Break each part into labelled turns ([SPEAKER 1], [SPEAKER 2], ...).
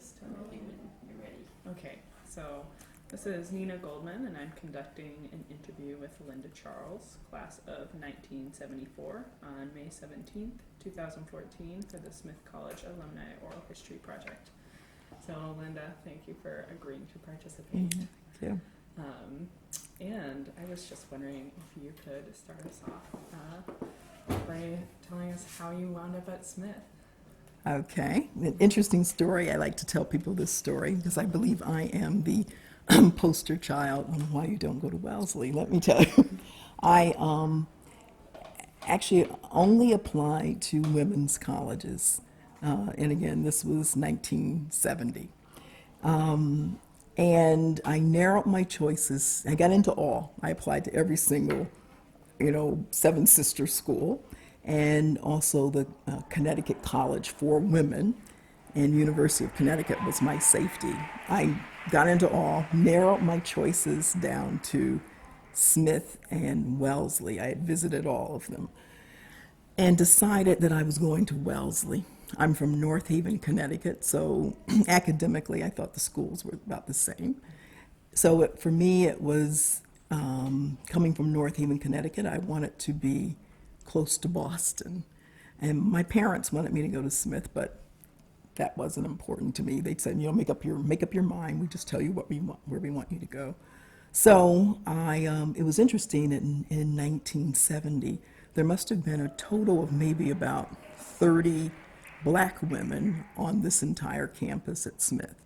[SPEAKER 1] just tell me when you're ready.
[SPEAKER 2] Okay, so this is Nina Goldman, and I'm conducting an interview with Linda Charles, class of 1974, on May 17th, 2014, for the Smith College Alumni Oral History Project. So, Linda, thank you for agreeing to participate.
[SPEAKER 3] Thank you.
[SPEAKER 2] And I was just wondering if you could start us off by telling us how you wound up at Smith.
[SPEAKER 3] Okay, an interesting story. I like to tell people this story because I believe I am the poster child on why you don't go to Wellesley. Let me tell you, I actually only applied to women's colleges, and again, this was 1970. And I narrowed my choices. I got into all. I applied to every single, Seven Sisters School, and also the Connecticut College for Women, and University of Connecticut was my safety. I got into all, narrowed my choices down to Smith and Wellesley. I had visited all of them, and decided that I was going to Wellesley. I'm from North Haven, Connecticut, so academically I thought the schools were about the same. So for me it was, coming from North Haven, Connecticut, I wanted to be close to Boston. And my parents wanted me to go to Smith, but that wasn't important to me. They said, make up your mind. We just tell you what we want, where we want you to go. So it was interesting in 1970, there must have been a total of maybe about 30 black women on this entire campus at Smith.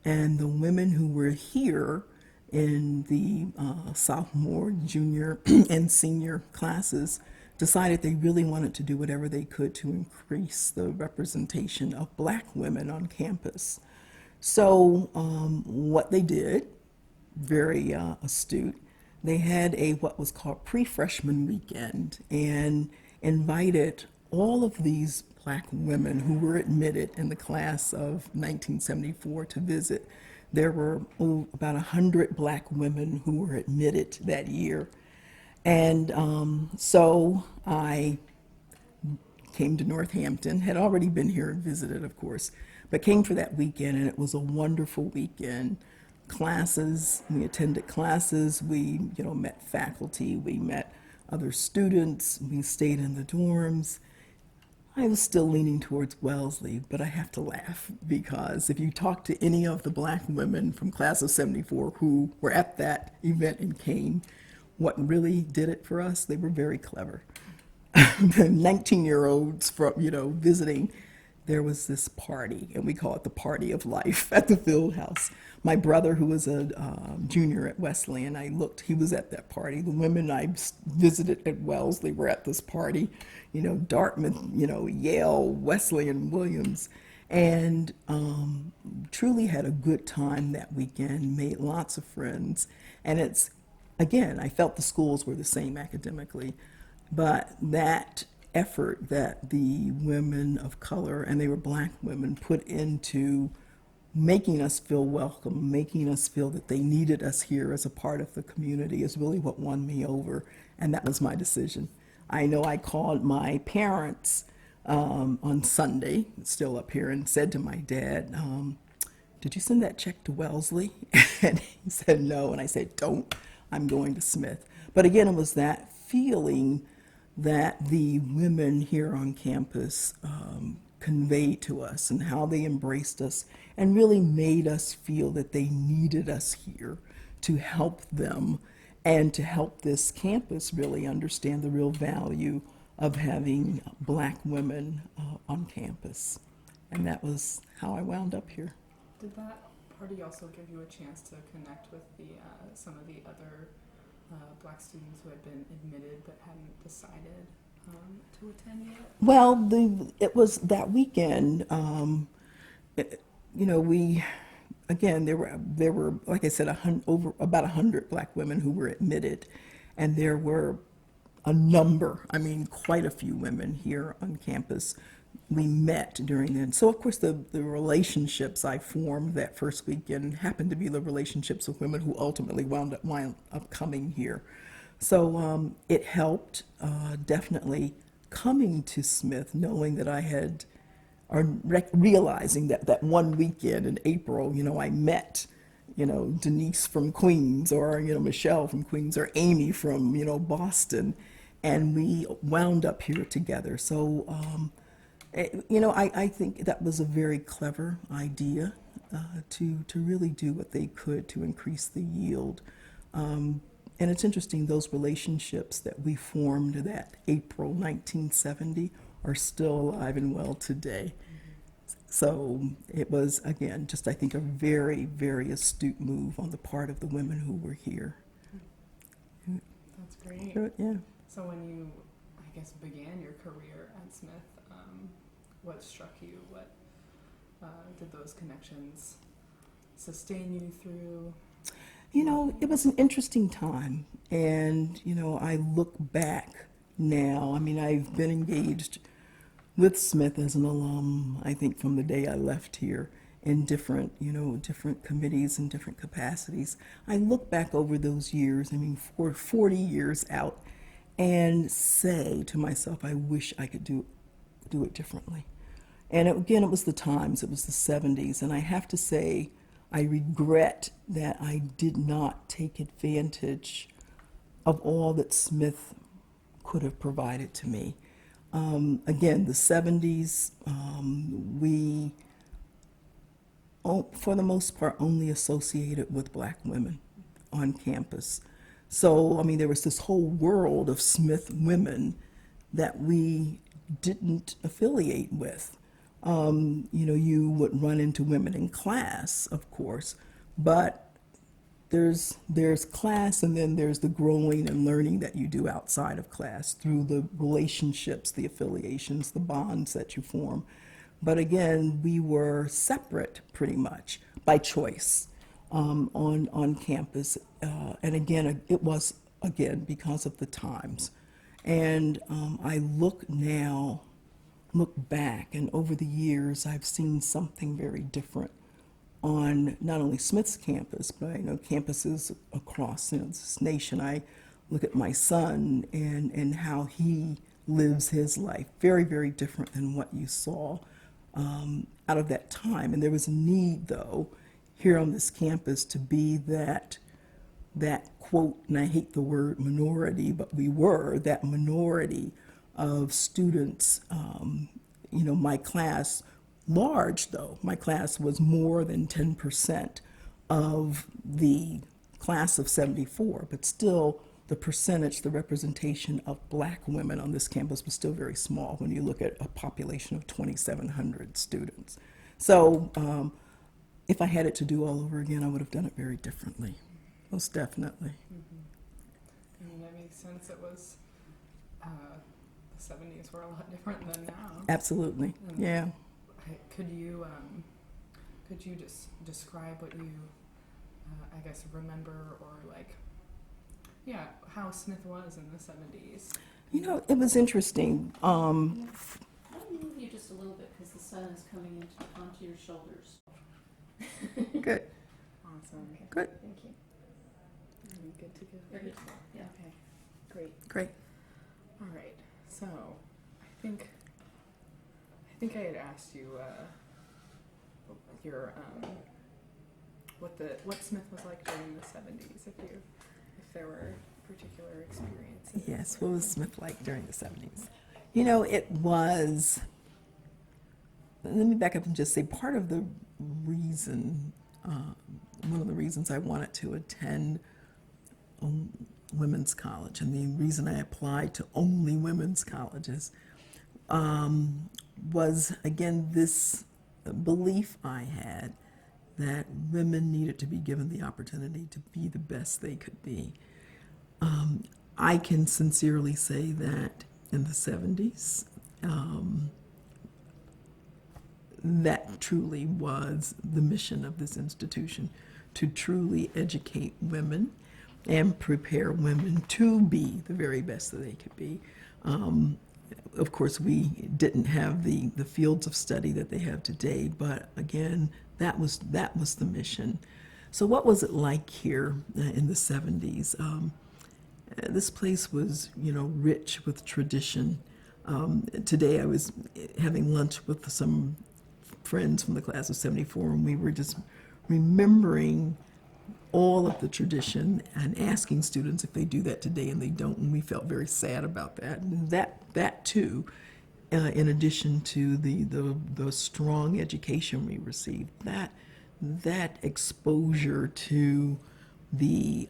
[SPEAKER 3] And the women who were here in the sophomore, junior, and senior classes decided they really wanted to do whatever they could to increase the representation of black women on campus. So what they did, very astute, they had what was called pre-freshman weekend and invited all of these black women who were admitted in the class of 1974 to visit. There were about 100 black women who were admitted that year. And so I came to Northampton, had already been here and visited, of course, but came for that weekend, and it was a wonderful weekend. We attended classes, we met faculty, we met other students, we stayed in the dorms. I was still leaning towards Wellesley, but I have to laugh because if you talk to any of the black women from class of 74 who were at that event and came, what really did it for us, they were very clever. The 19-year-olds from, visiting, there was this party, and we call it the party of life at the field house. My brother, who was a junior at Wesleyan, he was at that party. The women I visited at Wellesley were at this party, Dartmouth, Yale, Wesleyan, Williams, and truly had a good time that weekend, made lots of friends. And again, I felt the schools were the same academically, but that effort that the women of color, and they were black women, put into making us feel welcome, making us feel that they needed us here as a part of the community is really what won me over, and that was my decision. I know I called my parents on Sunday, still up here, and said to my dad, did you send that check to Wellesley? And he said no, and I said, don't, I'm going to Smith. But again, it was that feeling that the women here on campus conveyed to us, and how they embraced us and really made us feel that they needed us here to help them and to help this campus really understand the real value of having black women on campus. And that was how I wound up here.
[SPEAKER 2] Did that party also give you a chance to connect with some of the other black students who had been admitted but hadn't decided to attend yet?
[SPEAKER 3] Well, it was that weekend. There were, like I said, about 100 black women who were admitted, and there were a number, quite a few women here on campus. We met during then. So, of course, the relationships I formed that first weekend happened to be the relationships of women who ultimately wound up coming here. So it helped, definitely, coming to Smith, knowing that I had realizing that that one weekend in April, I met, Denise from Queens, or, Michelle from Queens, or Amy from, Boston, and we wound up here together. So, I think that was a very clever idea to really do what they could to increase the yield. And it's interesting, those relationships that we formed that April 1970 are still alive and well today. So it was, again, just I think a very, very astute move on the part of the women who were here.
[SPEAKER 2] That's great.
[SPEAKER 3] Sure, yeah.
[SPEAKER 2] So when you, I guess, began your career at Smith, what struck you? What did those connections sustain you through?
[SPEAKER 3] It was an interesting time. And, I look back now. I mean, I've been engaged with Smith as an alum, I think, from the day I left here in different committees and different capacities. I look back over those years, for 40 years out, and say to myself, I wish I could do it differently. And again, it was the times, it was the 70s, and I have to say, I regret that I did not take advantage of all that Smith could have provided to me. Again, the 70s, we, for the most part, only associated with black women on campus. So, there was this whole world of Smith women that we didn't affiliate with. You would run into women in class, of course, but there's class, and then there's the growing and learning that you do outside of class through the relationships, the affiliations, the bonds that you form. But again, we were separate pretty much by choice on campus. And again, it was, because of the times. And I look back, and over the years, I've seen something very different on not only Smith's campus, but campuses across this nation. I look at my son and how he lives his life, very, very different than what you saw out of that time. And there was a need, though, here on this campus to be that quote, and I hate the word minority, but we were that minority of students. My class, large though, my class was more than 10% of the class of 74, but still the percentage, the representation of black women on this campus was still very small when you look at a population of 2,700 students. So if I had it to do all over again, I would have done it very differently, most definitely.
[SPEAKER 2] Mm-hmm. That makes sense. It was, the 70s were a lot different than now.
[SPEAKER 3] Absolutely, yeah.
[SPEAKER 2] Could you just describe what you, I guess, remember, or how Smith was in the 70s?
[SPEAKER 3] It was interesting.
[SPEAKER 1] Let me move you just a little bit because the sun is coming onto your shoulders.
[SPEAKER 3] Good.
[SPEAKER 2] Awesome. Okay.
[SPEAKER 3] Good.
[SPEAKER 2] Thank you. Are we good to go?
[SPEAKER 1] Very good. Yeah.
[SPEAKER 2] Okay. Great.
[SPEAKER 3] Great.
[SPEAKER 2] All right. So, I think I had asked you your what Smith was like during the 70s, if there were particular experiences.
[SPEAKER 3] Yes, what was Smith like during the 70s? It was, let me back up and just say, part of the reason, one of the reasons I wanted to attend women's college, and the reason I applied to only women's colleges, was, again, this belief I had that women needed to be given the opportunity to be the best they could be. I can sincerely say that in the 70s, that truly was the mission of this institution, to truly educate women and prepare women to be the very best that they could be. Of course, we didn't have the fields of study that they have today, but again, that was the mission. So what was it like here in the 70s? This place was, rich with tradition. Today I was having lunch with some friends from the class of 74, and we were just remembering all of the tradition and asking students if they do that today, and they don't, and we felt very sad about that. And that too, in addition to the strong education we received, that exposure to the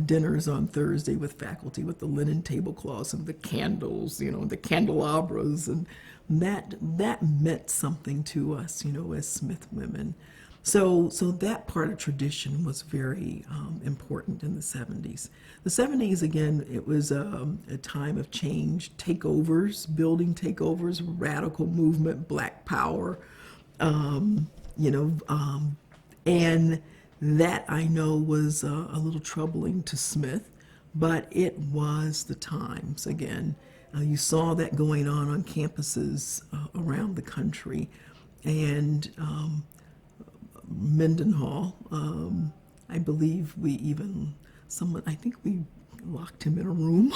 [SPEAKER 3] dinners on Thursday with faculty, with the linen tablecloths and the candles, the candelabras, and that meant something to us, as Smith women. So that part of tradition was very important in the 70s. The 70s, again, it was a time of change, takeovers, building takeovers, radical movement, Black Power, and that I know was a little troubling to Smith, but it was the times again. You saw that going on campuses around the country, and Mendenhall, I believe I think we locked him in a room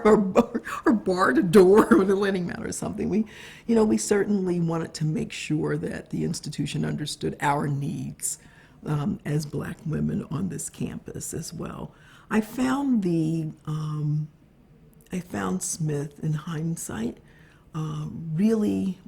[SPEAKER 3] or barred a door with a lending mat or something. We certainly wanted to make sure that the institution understood our needs as Black women on this campus as well. I found Smith, in hindsight, really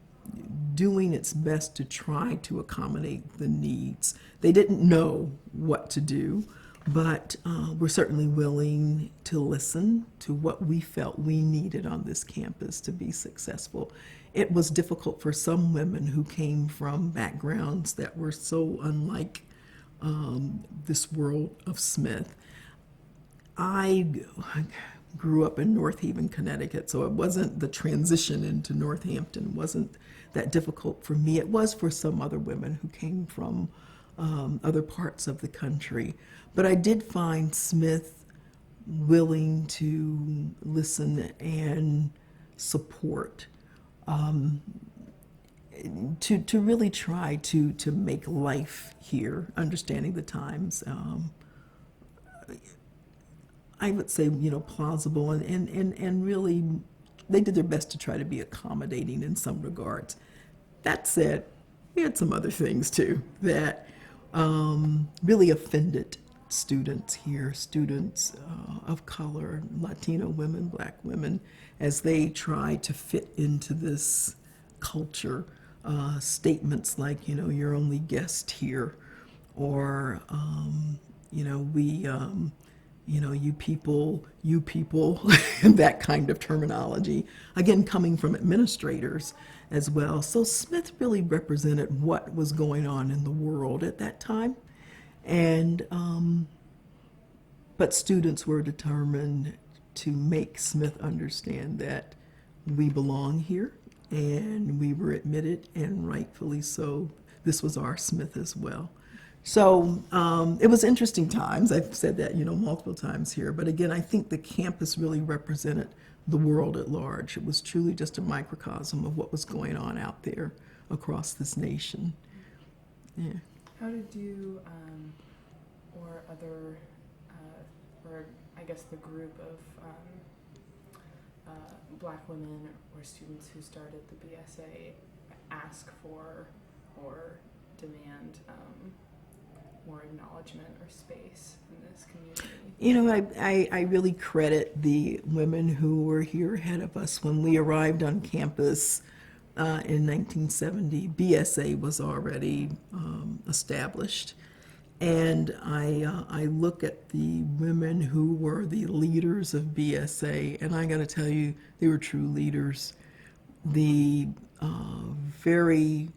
[SPEAKER 3] doing its best to try to accommodate the needs. They didn't know what to do, but were certainly willing to listen to what we felt we needed on this campus to be successful. It was difficult for some women who came from backgrounds that were so unlike this world of Smith. I grew up in North Haven, Connecticut, so it wasn't the transition into Northampton wasn't that difficult for me. It was for some other women who came from other parts of the country. But I did find Smith willing to listen and support, to really try to make life here, understanding the times. I would say, plausible, and really, they did their best to try to be accommodating in some regards. That said, we had some other things too that really offended students here, students of color, Latino women, Black women, as they try to fit into this culture. Statements like, you're only guest here, or, you people, and that kind of terminology. Again, coming from administrators as well. So Smith really represented what was going on in the world at that time. And, but students were determined to make Smith understand that we belong here, and we were admitted, and rightfully so. This was our Smith as well. So it was interesting times. I've said that, multiple times here. But again, I think the campus really represented the world at large. It was truly just a microcosm of what was going on out there across this nation. Yeah.
[SPEAKER 2] How did you, or other, or I guess the group of Black women or students who started the BSA ask for or demand more acknowledgement or space in this community?
[SPEAKER 3] I really credit the women who were here ahead of us. When we arrived on campus in 1970, BSA was already established. And I look at the women who were the leaders of BSA, and I got to tell you, they were true leaders. The very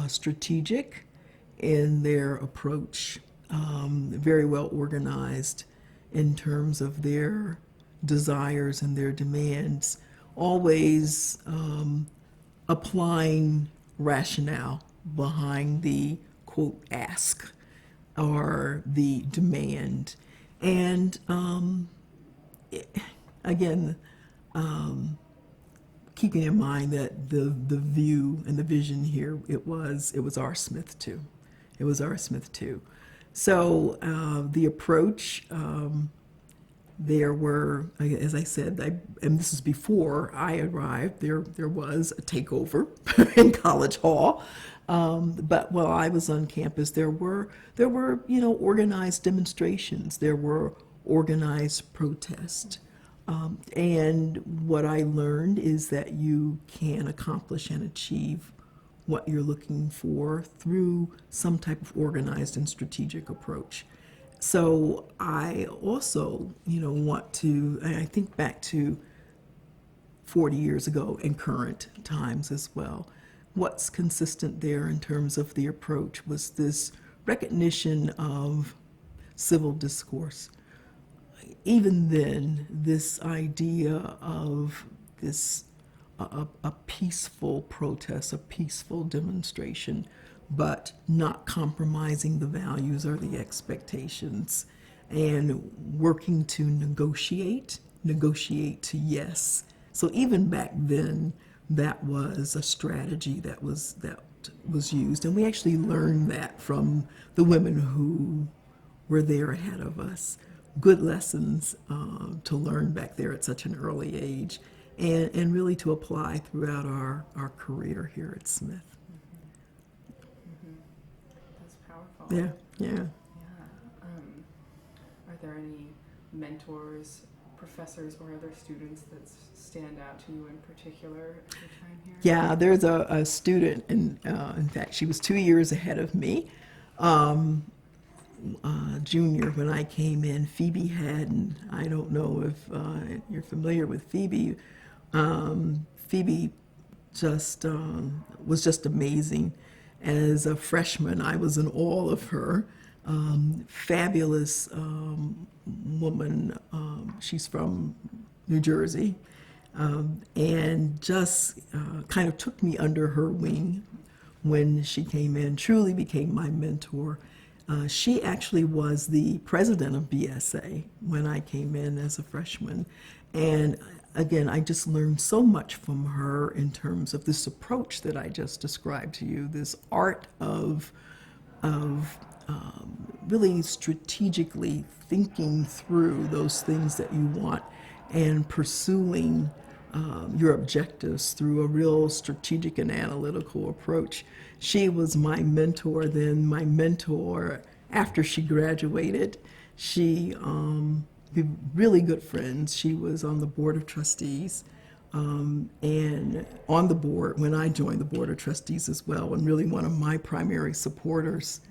[SPEAKER 3] strategic in their approach, very well organized in terms of their desires and their demands, always applying rationale behind the, quote, ask or the demand. And again, keeping in mind that the view and the vision here, it was our Smith too. It was our Smith too. So the approach there were, as I said, and this is before I arrived, there was a takeover in College Hall. But while I was on campus, there were organized demonstrations. There were organized protests. And what I learned is that you can accomplish and achieve what you're looking for through some type of organized and strategic approach. So I also, want to, I think back to 40 years ago and current times as well. What's consistent there in terms of the approach was this recognition of civil discourse. Even then, this idea of this a peaceful protest, a peaceful demonstration, but not compromising the values or the expectations, and working to negotiate to yes. So even back then, that was a strategy that was used, and we actually learned that from the women who were there ahead of us. Good lessons to learn back there at such an early age, and really to apply throughout our career here at Smith.
[SPEAKER 2] That's powerful.
[SPEAKER 3] Yeah, yeah.
[SPEAKER 2] Yeah. Are there any mentors, professors, or other students that stand out to you in particular at your time here?
[SPEAKER 3] Yeah, there's a student, and in fact, she was 2 years ahead of me. Junior when I came in, Phoebe Haddon. I don't know if you're familiar with Phoebe. Phoebe was just amazing. As a freshman, I was in awe of her. Fabulous woman. She's from New Jersey, and just kind of took me under her wing when she came in. Truly became my mentor. She actually was the president of BSA when I came in as a freshman. And again, I just learned so much from her in terms of this approach that I just described to you, this art of really strategically thinking through those things that you want and pursuing your objectives through a real strategic and analytical approach. She was my mentor then, my mentor after she graduated. We were really good friends. She was on the board of trustees, and on the board when I joined the board of trustees as well, and really one of my primary supporters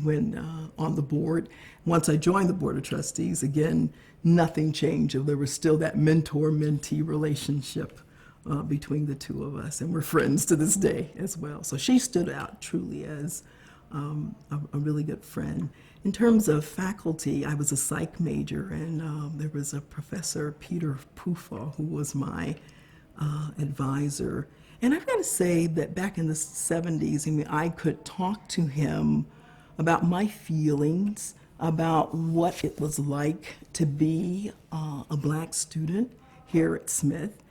[SPEAKER 3] when on the board. Once I joined the board of trustees, again, nothing changed. There was still that mentor-mentee relationship between the two of us, and we're friends to this day as well. So she stood out truly as a really good friend. In terms of faculty, I was a psych major, and there was a professor, Peter Pufa, who was my advisor. And I've got to say that back in the 70s, I could talk to him about my feelings, about what it was like to be a Black student here at Smith.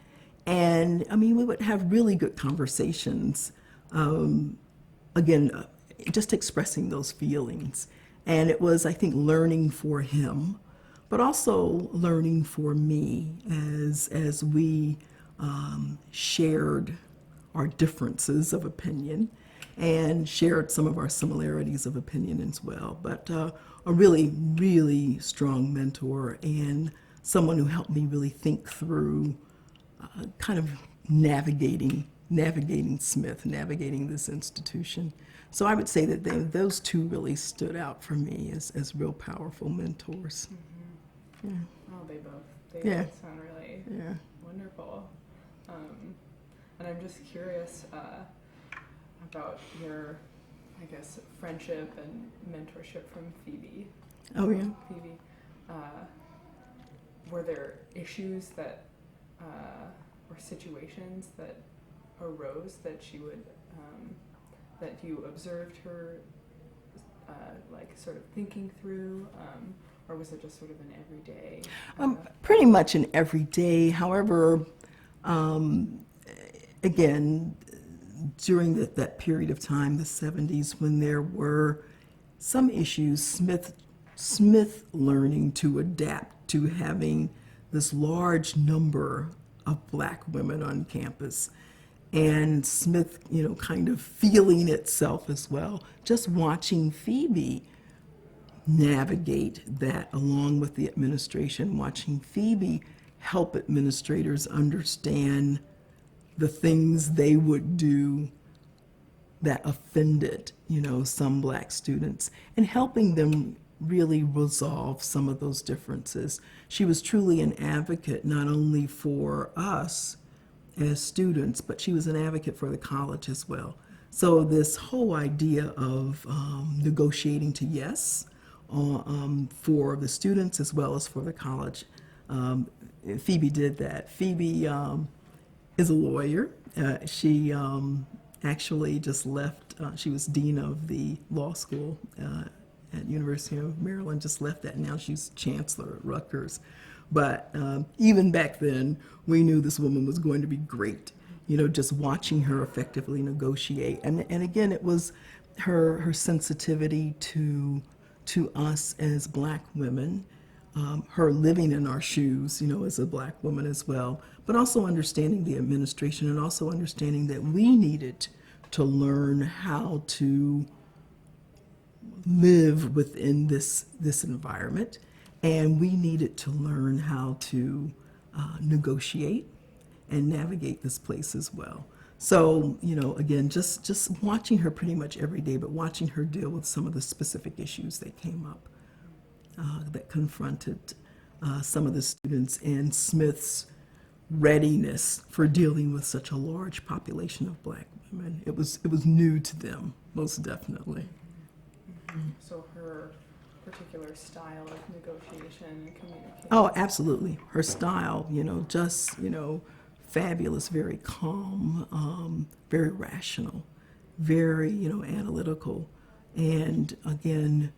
[SPEAKER 3] And we would have really good conversations, again, just expressing those feelings. And it was, I think, learning for him, but also learning for me as we shared our differences of opinion and shared some of our similarities of opinion as well. But a really, really strong mentor and someone who helped me really think through kind of navigating Smith, navigating this institution. So I would say that those two really stood out for me as real powerful mentors.
[SPEAKER 2] Mm-hmm.
[SPEAKER 3] Yeah.
[SPEAKER 2] Oh, they both sound really wonderful. And I'm just curious about your, I guess, friendship and mentorship from Phoebe.
[SPEAKER 3] Oh, yeah.
[SPEAKER 2] Phoebe, were there issues that, or situations that arose that she would, that you observed her, sort of thinking through, or was it just sort of an everyday?
[SPEAKER 3] Pretty much an everyday. However, again, during that period of time, the 70s, when there were some issues, Smith Smith learning to adapt to having this large number of black women on campus, and Smith, kind of feeling itself as well. Just watching Phoebe navigate that along with the administration, watching Phoebe help administrators understand the things they would do that offended, some black students, and helping them really resolve some of those differences. She was truly an advocate not only for us as students, but she was an advocate for the college as well. So this whole idea of negotiating to yes for the students as well as for the college, Phoebe did that. Phoebe is a lawyer. She actually just left. She was dean of the law school at University of Maryland, just left that. Now she's chancellor at Rutgers. But even back then, we knew this woman was going to be great. Just watching her effectively negotiate. And again, it was her sensitivity to us as black women, her living in our shoes, as a black woman as well, but also understanding the administration and also understanding that we needed to learn how to live within this environment, and we needed to learn how to negotiate and navigate this place as well. So, again, just watching her pretty much every day, but watching her deal with some of the specific issues that came up, that confronted some of the students, and Smith's readiness for dealing with such a large population of black women. It was new to them, most definitely.
[SPEAKER 2] So her particular style of negotiation and communication.
[SPEAKER 3] Oh, absolutely. Her style, fabulous, very calm, very rational, very, analytical. And again,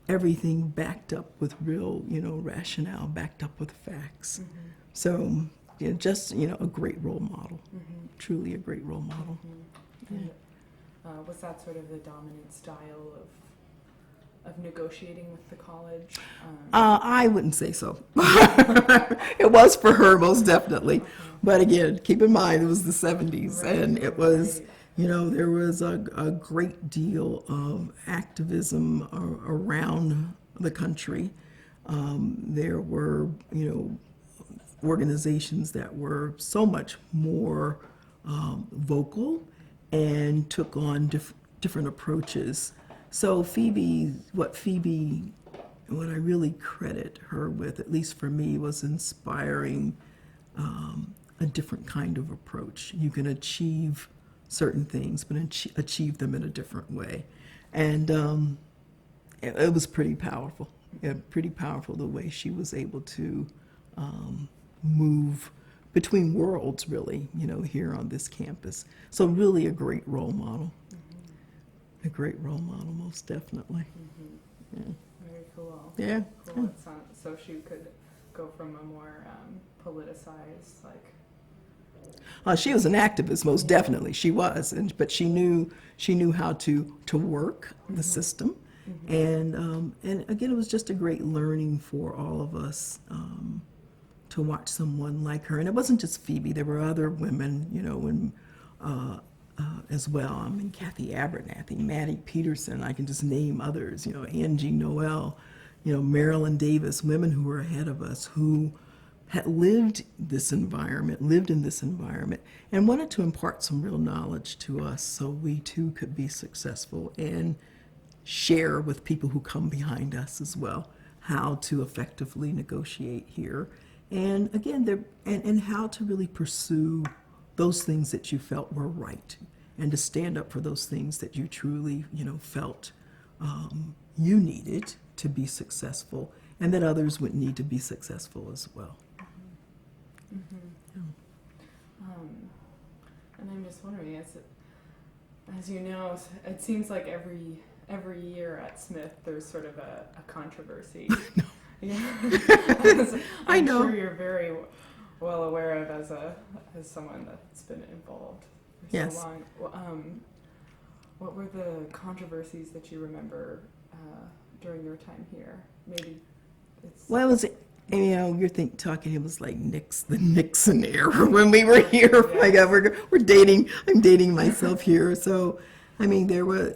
[SPEAKER 3] everything backed up with real, rationale, backed up with facts.
[SPEAKER 2] Mm-hmm.
[SPEAKER 3] So, just, a great role model.
[SPEAKER 2] Mm-hmm.
[SPEAKER 3] Truly a great role model.
[SPEAKER 2] Mm-hmm. And, was that sort of the dominant style of negotiating with the college?
[SPEAKER 3] I wouldn't say so. It was for her, most definitely.
[SPEAKER 2] Okay.
[SPEAKER 3] But again, keep in mind, it was the 70s,
[SPEAKER 2] Right,
[SPEAKER 3] and it was,
[SPEAKER 2] right.
[SPEAKER 3] there was a great deal of activism around the country. There were, organizations that were so much more vocal and took on different approaches. So what I really credit her with, at least for me, was inspiring a different kind of approach. You can achieve certain things, but achieve them in a different way. And it was pretty powerful. Pretty powerful the way she was able to move between worlds, really, here on this campus. So really a great role model.
[SPEAKER 2] Mm-hmm.
[SPEAKER 3] A great role model, most definitely.
[SPEAKER 2] Mm-hmm.
[SPEAKER 3] Yeah.
[SPEAKER 2] Very cool.
[SPEAKER 3] Yeah.
[SPEAKER 2] Cool. So she could go from a more politicized,
[SPEAKER 3] She was an activist, most definitely. She was, but she knew how to work the system, and again, it was just a great learning for all of us to watch someone like her. And it wasn't just Phoebe; there were other women, as well. I mean, Kathy Abernathy, Maddie Peterson. I can just name others. Angie Noel, Marilyn Davis, women who were ahead of us who had lived in this environment, and wanted to impart some real knowledge to us so we too could be successful and share with people who come behind us as well how to effectively negotiate here. And again, and how to really pursue those things that you felt were right, and to stand up for those things that you truly, felt you needed to be successful, and that others would need to be successful as well.
[SPEAKER 2] Mm-hmm. And I'm just wondering, as you know, it seems like every year at Smith there's sort of a controversy.
[SPEAKER 3] No.
[SPEAKER 2] Yeah.
[SPEAKER 3] I know.
[SPEAKER 2] I'm sure you're very well aware of as someone that's been involved for
[SPEAKER 3] Yes.
[SPEAKER 2] so long. What were the controversies that you remember during your time here? Maybe it's...
[SPEAKER 3] Well, it was, you're talking, it was like the Nixon era when we were here. Oh my God, we're dating, I'm dating myself here. So, I mean, there were,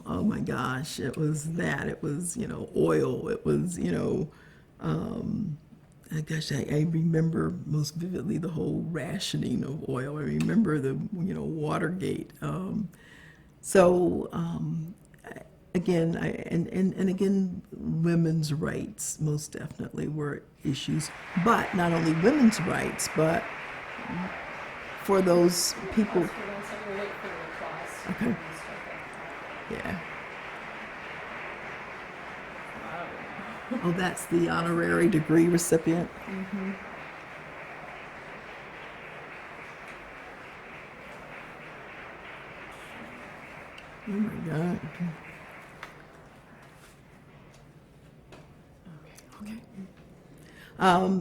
[SPEAKER 3] oh my gosh, it was that, it was, oil, it was, I remember most vividly the whole rationing of oil. I remember the, Watergate. Again, and again, women's rights most definitely were issues, but not only women's rights, but for those people. Okay. Yeah. Oh, that's the honorary degree recipient.
[SPEAKER 2] Mm-hmm.
[SPEAKER 3] Oh my God.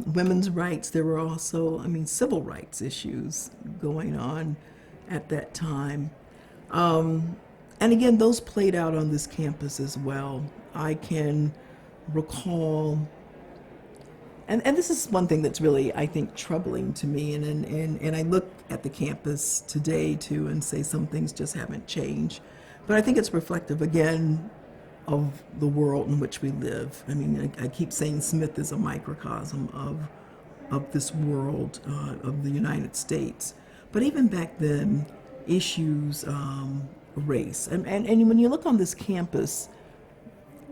[SPEAKER 3] Women's rights, there were also, civil rights issues going on at that time. And again, those played out on this campus as well. I can recall, and this is one thing that's really, I think, troubling to me, and I look at the campus today too and say some things just haven't changed. But I think it's reflective, again, of the world in which we live. I keep saying Smith is a microcosm of this world, of the United States. But even back then, issues, race. And when you look on this campus,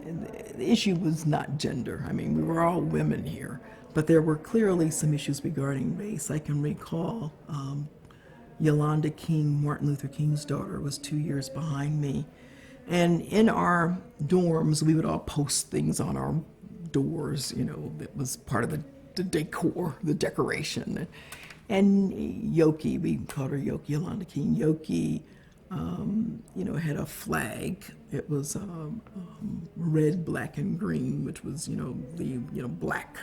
[SPEAKER 3] the issue was not gender. We were all women here. But there were clearly some issues regarding race. I can recall Yolanda King, Martin Luther King's daughter, was 2 years behind me. And in our dorms, we would all post things on our doors, that was part of the decor, the decoration. And Yoki, we called her Yoki, Yolanda King. Yoki, had a flag. It was red, black, and green, which was, the black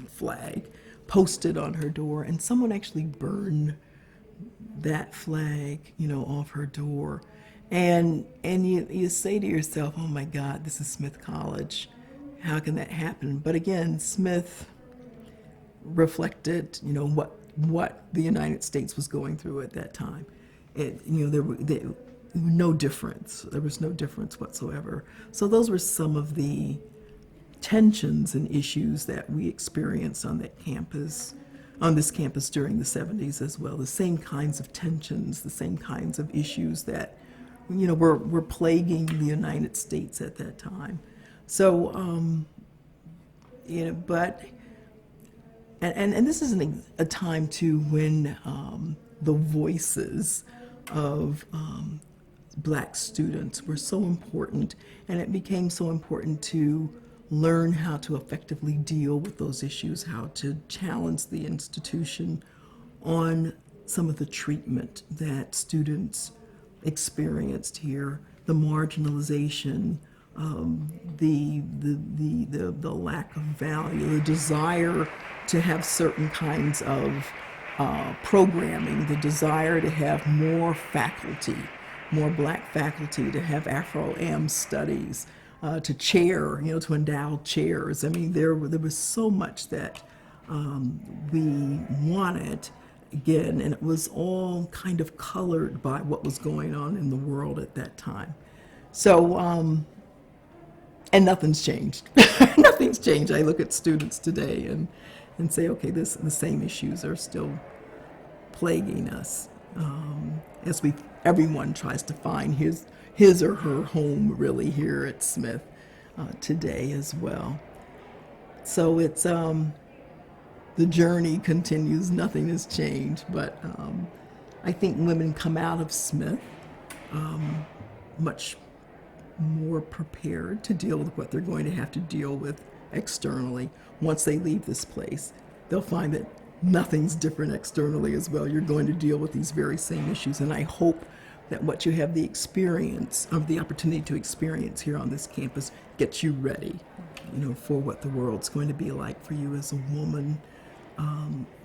[SPEAKER 3] flag, posted on her door. And someone actually burned that flag, off her door. And you say to yourself, oh my God, this is Smith College. How can that happen? But again, Smith reflected, what the United States was going through at that time. There was no difference. There was no difference whatsoever. So those were some of the tensions and issues that we experienced on this campus during the 70s as well. The same kinds of tensions, the same kinds of issues that were plaguing the United States at that time. So, but, and this is a time too when the voices of Black students were so important, and it became so important to learn how to effectively deal with those issues, how to challenge the institution on some of the treatment that students experienced here, the marginalization, the lack of value, the desire to have certain kinds of programming, the desire to have more faculty, more Black faculty, to have Afro-Am studies, to chair, to endow chairs. There was so much that we wanted. Again, and it was all kind of colored by what was going on in the world at that time. So, and nothing's changed. Nothing's changed. I look at students today and say, okay, the same issues are still plaguing us as everyone tries to find his or her home really here at Smith today as well. So it's the journey continues. Nothing has changed, but I think women come out of Smith much more prepared to deal with what they're going to have to deal with externally. Once they leave this place, they'll find that nothing's different externally as well. You're going to deal with these very same issues, and I hope that what you have the experience of the opportunity to experience here on this campus gets you ready, for what the world's going to be like for you as a woman.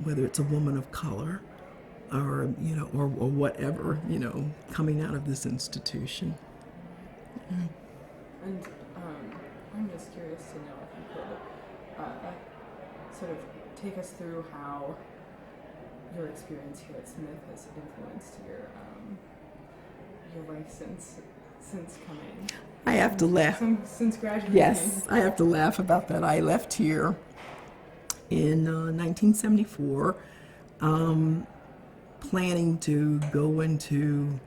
[SPEAKER 3] Whether it's a woman of color or whatever, coming out of this institution.
[SPEAKER 2] And I'm just curious to know if you could sort of take us through how your experience here at Smith has influenced your life since coming.
[SPEAKER 3] I have to laugh.
[SPEAKER 2] Since graduating.
[SPEAKER 3] Yes, I have to laugh about that. I left here in 1974, planning to go into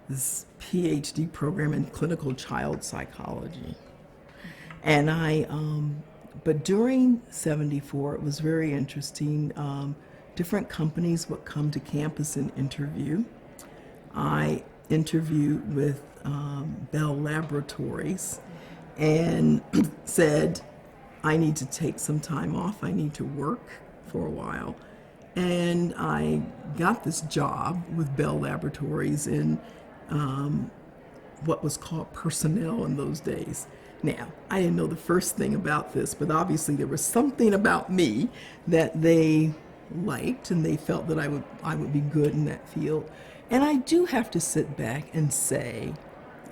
[SPEAKER 3] this PhD program in clinical child psychology. And but during 74, it was very interesting. Different companies would come to campus and interview. I interviewed with Bell Laboratories and said, I need to take some time off. I need to work for a while. And I got this job with Bell Laboratories in what was called personnel in those days. Now, I didn't know the first thing about this, but obviously there was something about me that they liked, and they felt that I would be good in that field. And I do have to sit back and say,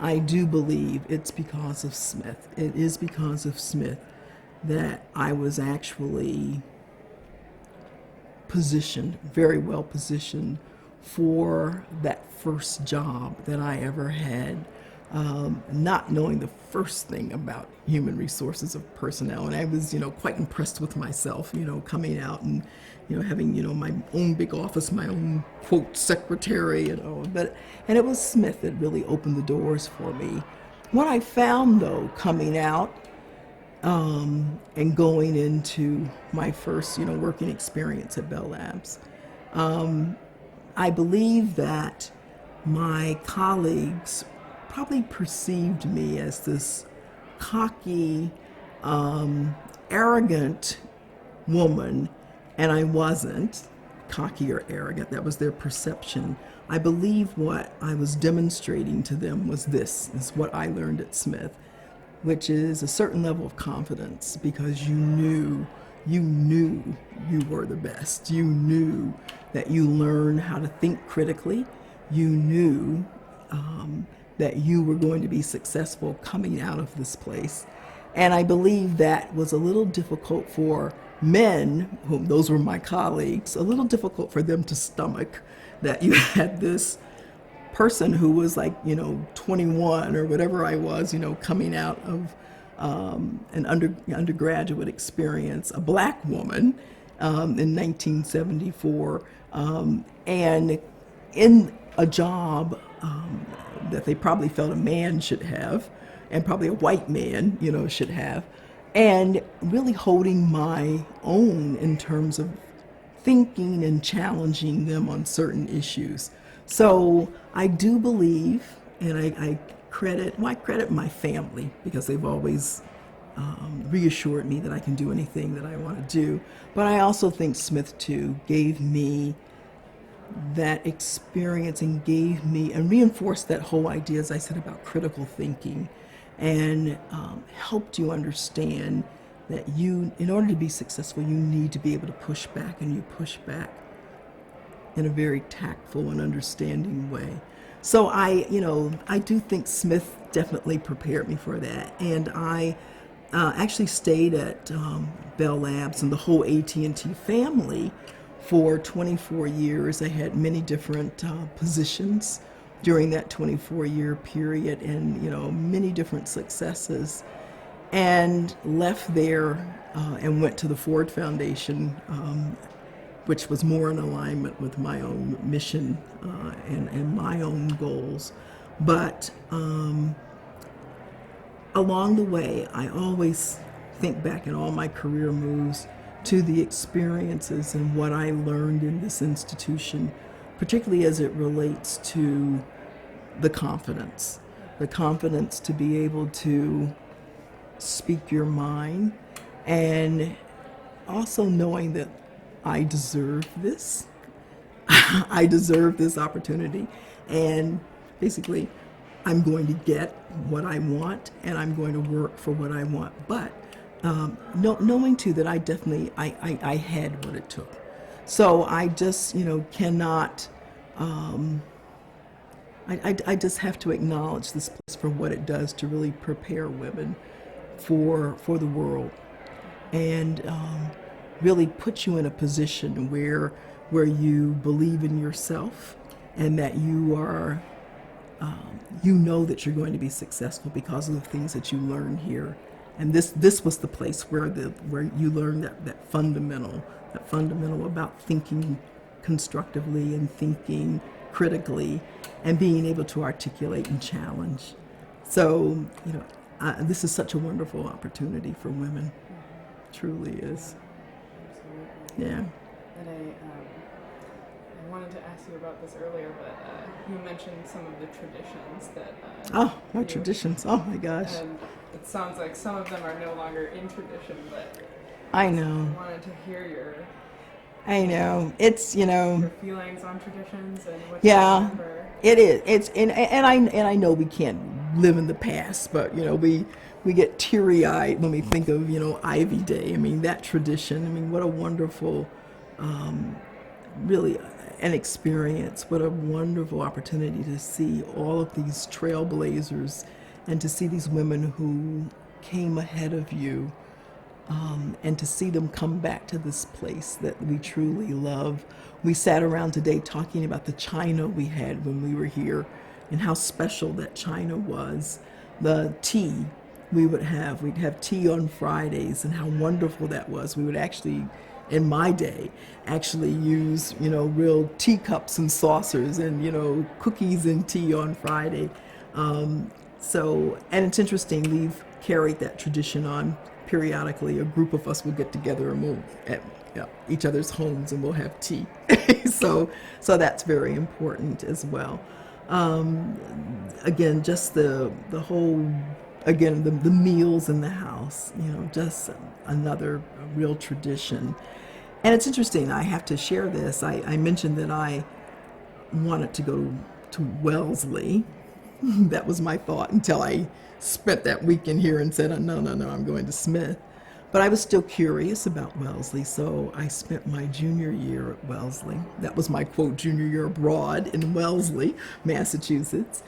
[SPEAKER 3] I do believe it's because of Smith. It is because of Smith that I was actually positioned, very well positioned, for that first job that I ever had, not knowing the first thing about human resources of personnel. And I was, quite impressed with myself, coming out and, having, my own big office, my own, quote, secretary, and it was Smith that really opened the doors for me. What I found, though, coming out and going into my first, working experience at Bell Labs, I believe that my colleagues probably perceived me as this cocky, arrogant woman, and I wasn't cocky or arrogant. That was their perception. I believe what I was demonstrating to them was this, is what I learned at Smith, which is a certain level of confidence, because you knew you were the best. You knew that you learned how to think critically. You knew that you were going to be successful coming out of this place. And I believe that was a little difficult for men, whom those were my colleagues, a little difficult for them to stomach that you had this person who was like, 21 or whatever I was, coming out of an undergraduate experience, a black woman in 1974, and in a job that they probably felt a man should have, and probably a white man, should have, and really holding my own in terms of thinking and challenging them on certain issues. So I do believe, and I credit my family, because they've always reassured me that I can do anything that I want to do. But I also think Smith, too, gave me that experience and reinforced that whole idea, as I said, about critical thinking, and helped you understand that in order to be successful, you need to be able to push back, and you push back in a very tactful and understanding way. So I do think Smith definitely prepared me for that. And I actually stayed at Bell Labs and the whole AT&T family for 24 years. I had many different positions during that 24-year period, and many different successes. And left there and went to the Ford Foundation, which was more in alignment with my own mission and my own goals. But along the way, I always think back in all my career moves to the experiences and what I learned in this institution, particularly as it relates to the confidence to be able to speak your mind, and also knowing that I deserve this. I deserve this opportunity, and basically I'm going to get what I want, and I'm going to work for what I want. But knowing too that I definitely I had what it took. So I just cannot. I just have to acknowledge this place for what it does to really prepare women for the world, and really put you in a position where you believe in yourself, and that you are you know that you're going to be successful because of the things that you learn here. And this was the place where you learn that fundamental about thinking constructively and thinking critically and being able to articulate and challenge. So, this is such a wonderful opportunity for women. Truly is.
[SPEAKER 2] Absolutely.
[SPEAKER 3] Yeah.
[SPEAKER 2] And I wanted to ask you about this earlier, but you mentioned some of the traditions that.
[SPEAKER 3] Oh, what traditions? Oh my gosh.
[SPEAKER 2] And it sounds like some of them are no longer in tradition, but
[SPEAKER 3] I know.
[SPEAKER 2] I wanted to hear your
[SPEAKER 3] I know. It's
[SPEAKER 2] your feelings on traditions and what
[SPEAKER 3] Yeah.
[SPEAKER 2] you remember.
[SPEAKER 3] It is. It's and I know we can't live in the past, but we get teary-eyed when we think of Ivy Day. I mean, that tradition. I mean, what a wonderful, really an experience. What a wonderful opportunity to see all of these trailblazers, and to see these women who came ahead of you, and to see them come back to this place that we truly love. We sat around today talking about the china we had when we were here and how special that china was. The tea we'd have tea on Fridays, and how wonderful that was. We would actually, in my day, actually use, real teacups and saucers and, cookies and tea on Friday. And it's interesting, we've carried that tradition on. Periodically, a group of us will get together and we'll at each other's homes and we'll have tea. so that's very important as well. Again, just the whole, again, the meals in the house, just another real tradition. And it's interesting, I have to share this. I mentioned that I wanted to go to Wellesley. That was my thought until I spent that weekend here and said, no, I'm going to Smith. But I was still curious about Wellesley, so I spent my junior year at Wellesley. That was my, quote, junior year abroad in Wellesley, Massachusetts.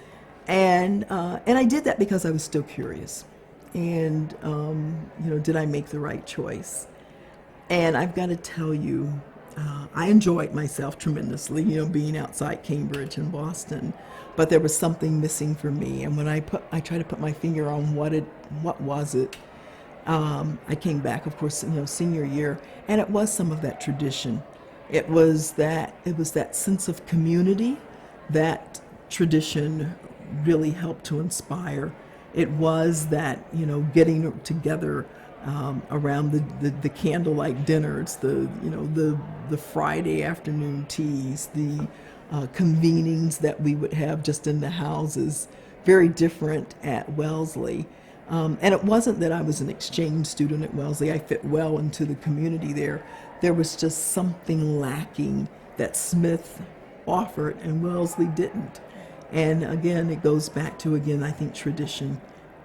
[SPEAKER 3] And I did that because I was still curious. And, did I make the right choice? And I've got to tell you, I enjoyed myself tremendously, being outside Cambridge and Boston. But there was something missing for me. And when I tried to put my finger on what was it, I came back, of course, senior year, and it was some of that tradition. It was that sense of community that tradition really helped to inspire. It was that, getting together around the candlelight dinners, the Friday afternoon teas, the convenings that we would have just in the houses, very different at Wellesley. And it wasn't that I was an exchange student at Wellesley. I fit well into the community there. There was just something lacking that Smith offered and Wellesley didn't. And again, it goes back to, I think, tradition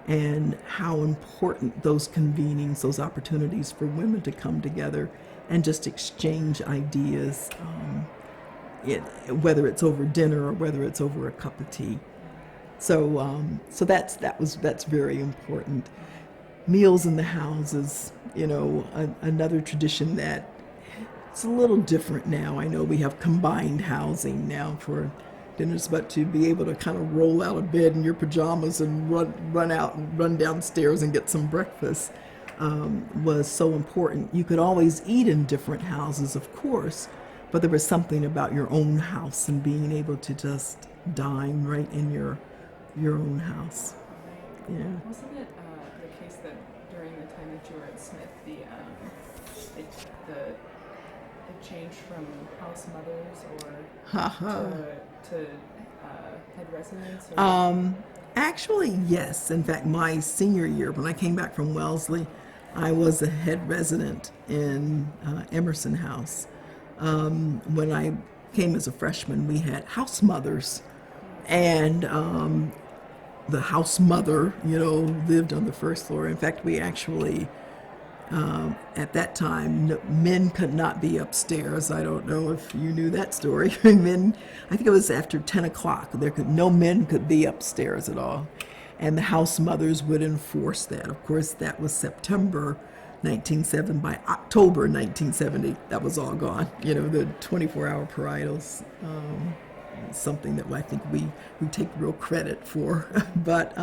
[SPEAKER 3] and how important those convenings, those opportunities for women to come together and just exchange ideas, whether it's over dinner or whether it's over a cup of tea. So that's very important. Meals in the houses, another tradition that it's a little different now. I know we have combined housing now for dinners, but to be able to kind of roll out of bed in your pajamas and run out and run downstairs and get some breakfast was so important. You could always eat in different houses, of course, but there was something about your own house and being able to just dine right in your own house. Yeah.
[SPEAKER 2] Wasn't it the case that during the time that you were at Smith, it changed from house mothers to head residents?
[SPEAKER 3] Actually, yes. In fact, my senior year, when I came back from Wellesley, I was a head resident in Emerson House. When I came as a freshman, we had house mothers, and the house mother, lived on the first floor. In fact, we actually, at that time, men could not be upstairs. I don't know if you knew that story. I think it was after 10 o'clock. No men could be upstairs at all. and the house mothers would enforce that. Of course, that was September 1970. By October 1970, that was all gone. You know, the 24-hour parietals, something that I think we take real credit for. But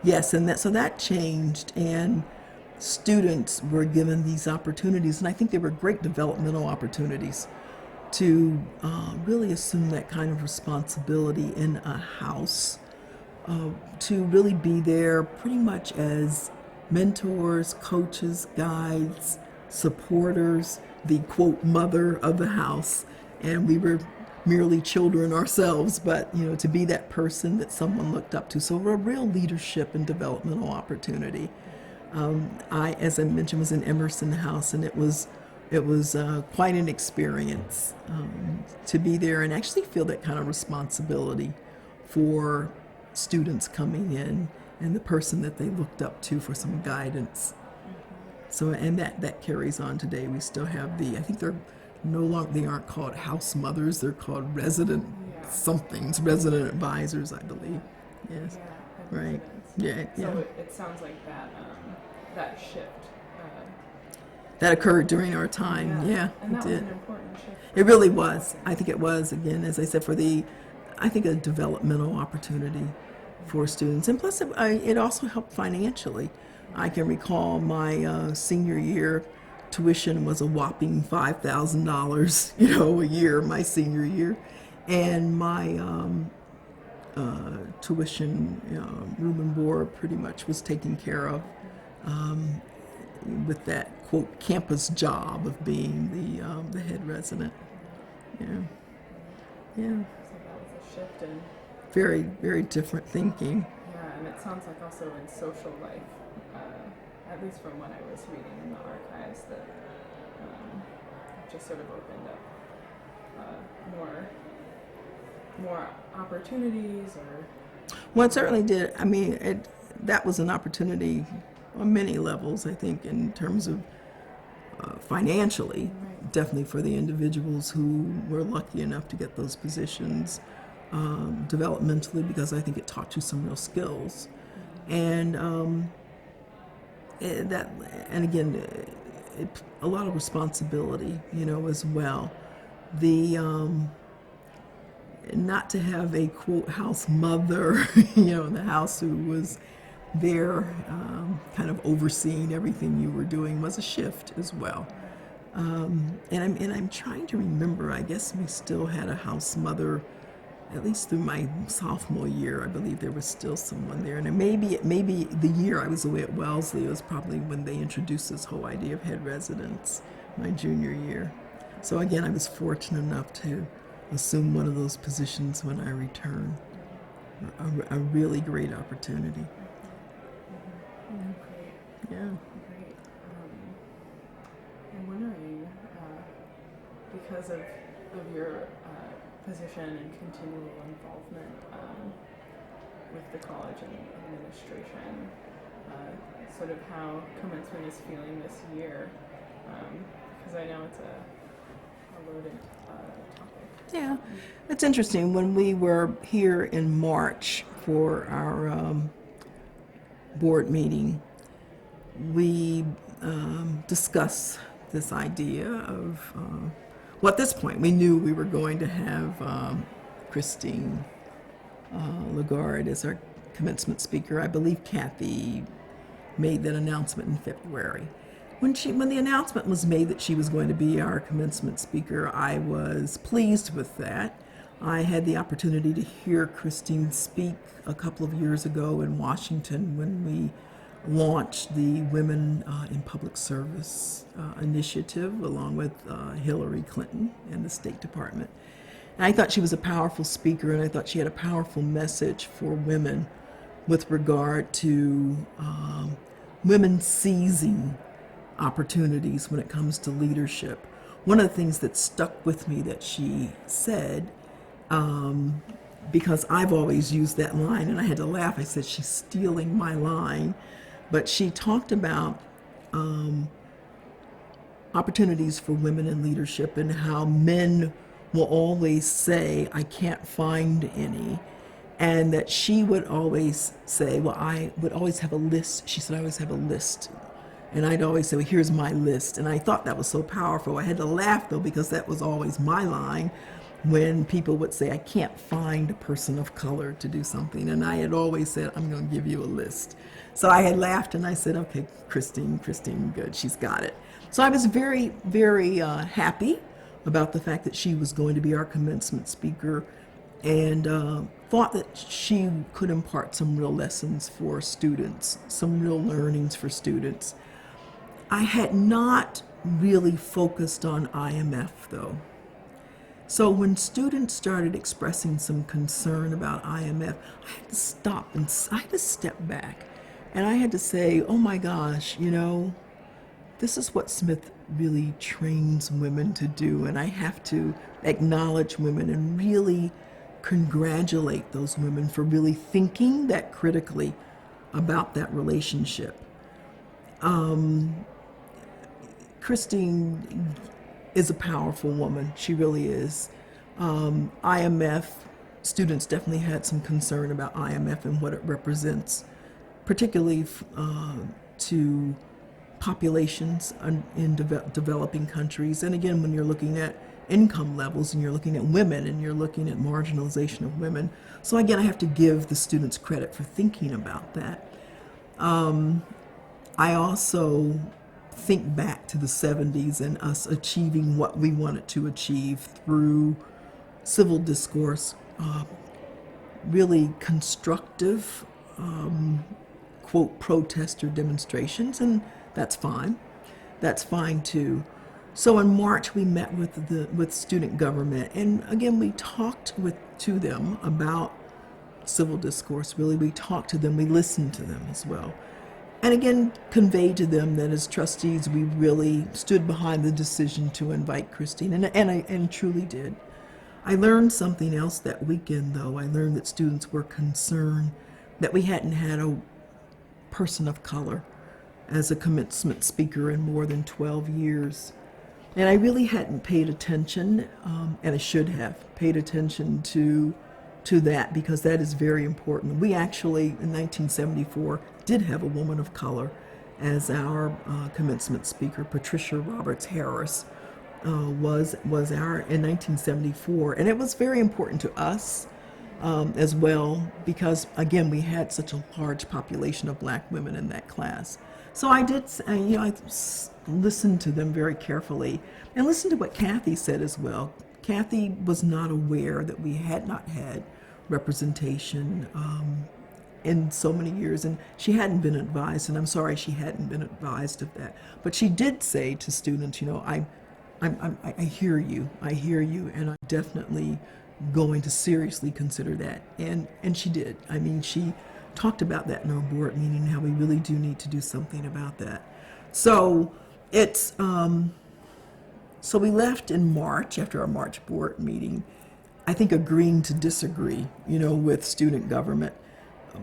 [SPEAKER 3] yes, and so that changed, and students were given these opportunities, and I think they were great developmental opportunities to really assume that kind of responsibility in a house, to really be there pretty much as mentors, coaches, guides, supporters, the quote mother of the house, and we were merely children ourselves, but you know, to be that person that someone looked up to. So a real leadership and developmental opportunity. I, as I mentioned, was in Emerson House, and it was quite an experience to be there and actually feel that kind of responsibility for students coming in and the person that they looked up to for some guidance. So, and that carries on today. We still have I think they're no longer, they aren't called house mothers, they're called resident somethings, resident advisors, I believe. Yes.
[SPEAKER 2] Yeah,
[SPEAKER 3] Right.
[SPEAKER 2] residents.
[SPEAKER 3] Yeah.
[SPEAKER 2] So
[SPEAKER 3] Yeah.
[SPEAKER 2] it sounds like that shift.
[SPEAKER 3] That occurred during our time. Yeah,
[SPEAKER 2] And that
[SPEAKER 3] it
[SPEAKER 2] was
[SPEAKER 3] did.
[SPEAKER 2] an important shift.
[SPEAKER 3] It really was. I think it was, again, as I said, I think a developmental opportunity for students. And plus, it also helped financially. I can recall my senior year tuition was a whopping $5,000, you know, a year, my senior year. And my tuition, room and board pretty much was taken care of with that, quote, campus job of being the head resident. Yeah. Yeah.
[SPEAKER 2] So that was a shift in,
[SPEAKER 3] Very, very different thinking.
[SPEAKER 2] yeah, and it sounds like also in social life, at least from what I was reading in the archives, that it just sort of opened up more opportunities or.
[SPEAKER 3] Well, it certainly did. I mean, that was an opportunity on many levels, I think, in terms of financially, definitely for the individuals who were lucky enough to get those positions, developmentally, because I think it taught you some real skills. And and again, a lot of responsibility, you know, as well. Not to have a quote house mother, you know, in the house who was there, kind of overseeing everything you were doing was a shift as well. And I'm trying to remember. I guess we still had a house mother, at least through my sophomore year. I believe there was still someone there, and maybe the year I was away at Wellesley was probably when they introduced this whole idea of head residents. My junior year. So again, I was fortunate enough to assume one of those positions when I returned. A really great opportunity.
[SPEAKER 2] Great.
[SPEAKER 3] Yeah.
[SPEAKER 2] Great. I'm wondering, because of your position and continual involvement with the college and administration, sort of how commencement is feeling this year, because I know it's a loaded topic.
[SPEAKER 3] Yeah, it's interesting. When we were here in March for our board meeting, we discussed this idea of, well, at this point, we knew we were going to have Christine Lagarde as our commencement speaker. I believe Kathy made that announcement in February. When the announcement was made that she was going to be our commencement speaker, I was pleased with that. I had the opportunity to hear Christine speak a couple of years ago in Washington when we launched the Women in Public Service initiative along with Hillary Clinton and the State Department. And I thought she was a powerful speaker, and I thought she had a powerful message for women with regard to women seizing opportunities when it comes to leadership. One of the things that stuck with me that she said, because I've always used that line, and I had to laugh, I said, she's stealing my line, but she talked about opportunities for women in leadership and how men will always say, I can't find any. and that she would always say, well, I would always have a list. She said, I always have a list. And I'd always say, well, here's my list. And I thought that was so powerful. I had to laugh, though, because that was always my line when people would say, I can't find a person of color to do something. And I had always said, I'm going to give you a list. So I had laughed and I said, okay, Christine, good, she's got it. So I was very, very happy about the fact that she was going to be our commencement speaker, and thought that she could impart some real lessons for students, some real learnings for students. I had not really focused on IMF, though. So when students started expressing some concern about IMF, I had to stop and I had to step back. And I had to say, oh my gosh, this is what Smith really trains women to do. And I have to acknowledge women and really congratulate those women for really thinking that critically about that relationship. Christine is a powerful woman. She really is. IMF, students definitely had some concern about IMF and what it represents, particularly to populations in developing countries. And again, when you're looking at income levels and you're looking at women and you're looking at marginalization of women. So again, I have to give the students credit for thinking about that. I also think back to the 70s and us achieving what we wanted to achieve through civil discourse, really constructive, quote, protest or demonstrations, and that's fine. That's fine too. So in March we met with student government, and again we talked to them about civil discourse. Really, we talked to them, we listened to them as well. And again, conveyed to them that as trustees, we really stood behind the decision to invite Christine, and truly did. I learned something else that weekend, though. I learned that students were concerned that we hadn't had a person of color as a commencement speaker in more than 12 years. And I really hadn't paid attention, and I should have paid attention to that, because that is very important. We actually, in 1974, did have a woman of color as our commencement speaker. Patricia Roberts Harris was our in 1974, and it was very important to us as well, because again we had such a large population of black women in that class. So I did, I listened to them very carefully, and listened to what Kathy said as well. Kathy was not aware that we had not had representation in so many years, and she hadn't been advised, and I'm sorry she hadn't been advised of that. But she did say to students, I hear you, and I'm definitely going to seriously consider that. And she did. I mean, she talked about that in our board meeting, how we really do need to do something about that. So it's so we left in March after our March board meeting, I think agreeing to disagree, with student government.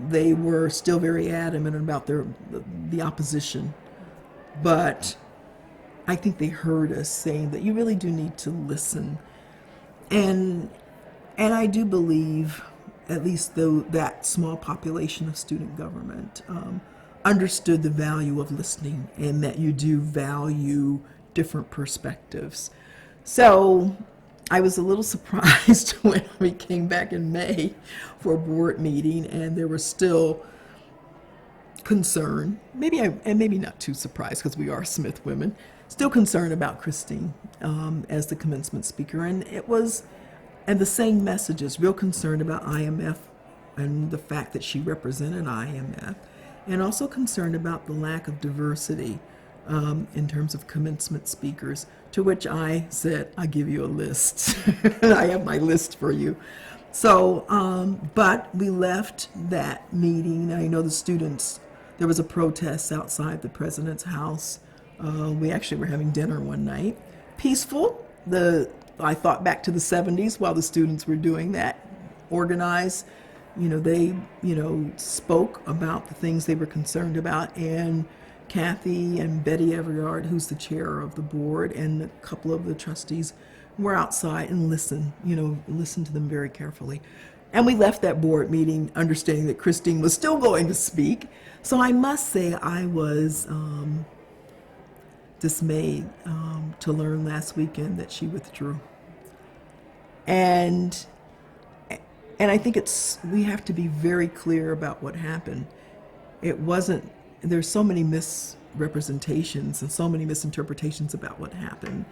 [SPEAKER 3] They were still very adamant about the opposition, but I think they heard us saying that you really do need to listen. And I do believe, at least though that small population of student government understood the value of listening, and that you do value different perspectives. So I was a little surprised when we came back in May for a board meeting, and there was still concern, maybe not too surprised because we are Smith women, still concerned about Christine as the commencement speaker. And the same messages, real concerned about IMF and the fact that she represented IMF, and also concerned about the lack of diversity in terms of commencement speakers, to which I said, I'll give you a list. I have my list for you. So, but we left that meeting. I know the students, there was a protest outside the president's house. We actually were having dinner one night. Peaceful. I thought back to the 70s while the students were doing that, organized. They, spoke about the things they were concerned about, and Kathy and Betty Everard, who's the chair of the board, and a couple of the trustees were outside and listened to them very carefully. And we left that board meeting understanding that Christine was still going to speak. So I must say I was dismayed to learn last weekend that she withdrew. And I think we have to be very clear about what happened. It wasn't, there's so many misrepresentations and so many misinterpretations about what happened.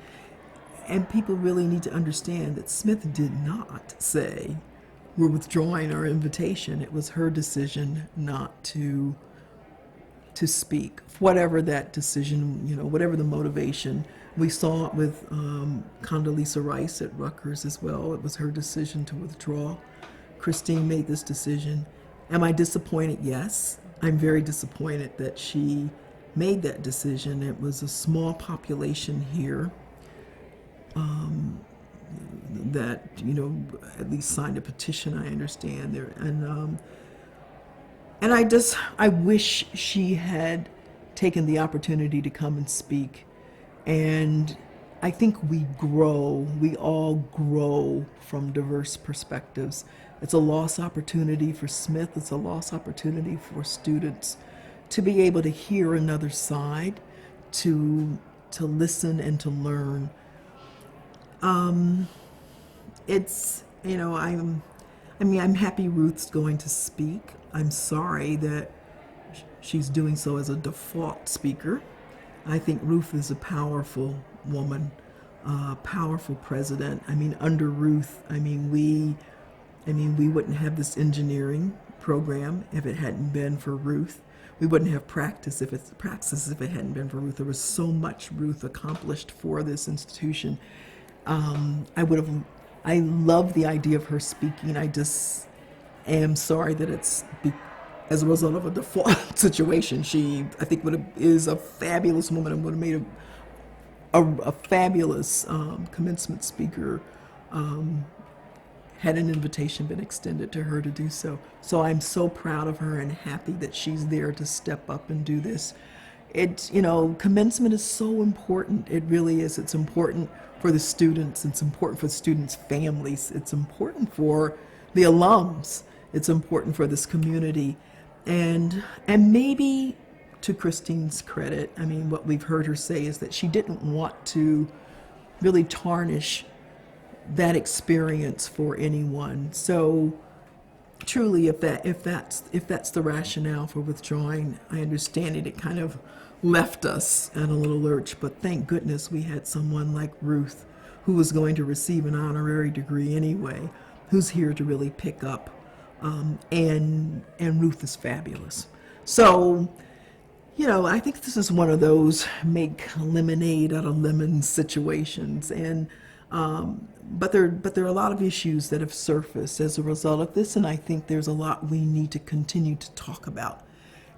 [SPEAKER 3] And people really need to understand that Smith did not say, we're withdrawing our invitation. It was her decision not to speak, whatever that decision, whatever the motivation. We saw it with Condoleezza Rice at Rutgers as well. It was her decision to withdraw. Christine made this decision. Am I disappointed? Yes. I'm very disappointed that she made that decision. It was a small population here that, at least signed a petition, I understand. There. And I wish she had taken the opportunity to come and speak. And I think we all grow from diverse perspectives. It's a lost opportunity for Smith, it's a lost opportunity for students to be able to hear another side, to listen and to learn. I'm happy Ruth's going to speak. I'm sorry that she's doing so as a default speaker. I think Ruth is a powerful woman, powerful president. Under Ruth, we wouldn't have this engineering program if it hadn't been for Ruth. We wouldn't have praxis if it hadn't been for Ruth. There was so much Ruth accomplished for this institution. I love the idea of her speaking. I just am sorry that it's as a result of a default situation. She, I think, is a fabulous woman and would have made a fabulous commencement speaker had an invitation been extended to her to do so. So I'm so proud of her and happy that she's there to step up and do this. Commencement is so important. It really is. It's important for the students. It's important for the students' families. It's important for the alums. It's important for this community. And maybe, to Christine's credit, what we've heard her say is that she didn't want to really tarnish that experience for anyone. So truly, if that's the rationale for withdrawing, I understand it. It kind of left us at a little lurch, but thank goodness we had someone like Ruth, who was going to receive an honorary degree anyway, who's here to really pick up. And Ruth is fabulous. So, I think this is one of those make lemonade out of lemon situations. And but there are a lot of issues that have surfaced as a result of this, and I think there's a lot we need to continue to talk about,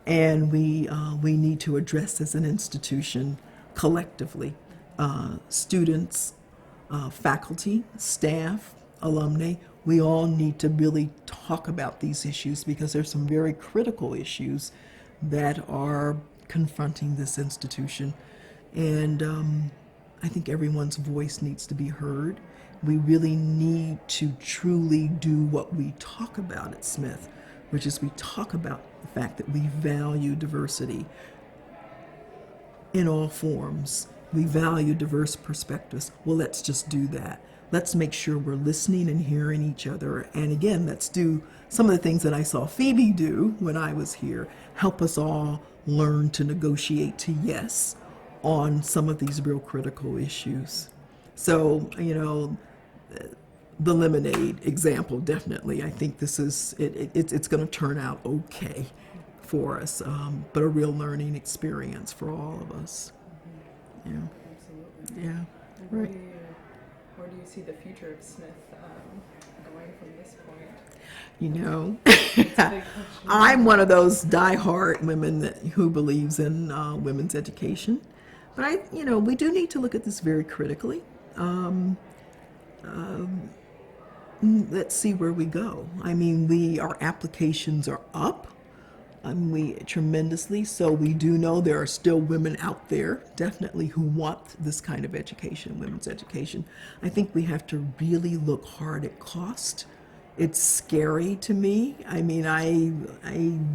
[SPEAKER 3] and we need to address as an institution collectively, students, faculty, staff, alumni. We all need to really talk about these issues because there's some very critical issues that are confronting this institution, and I think everyone's voice needs to be heard. We really need to truly do what we talk about at Smith, which is we talk about the fact that we value diversity in all forms. We value diverse perspectives. Well, let's just do that. Let's make sure we're listening and hearing each other. And again, let's do some of the things that I saw Phoebe do when I was here. Help us all learn to negotiate to yes on some of these real critical issues. So, the lemonade example, definitely. I think this is, it's going to turn out okay for us, but a real learning experience for all of us. Yeah.
[SPEAKER 2] Absolutely.
[SPEAKER 3] Yeah.
[SPEAKER 2] Where
[SPEAKER 3] Right.
[SPEAKER 2] do you see the future of Smith going from this point? It's a big question.
[SPEAKER 3] I'm one of those diehard women who believes in women's education. But we do need to look at this very critically. Let's see where we go. Our applications are up. Tremendously. So we do know there are still women out there, definitely, who want this kind of education, women's education. I think we have to really look hard at cost it's scary to me. I mean, I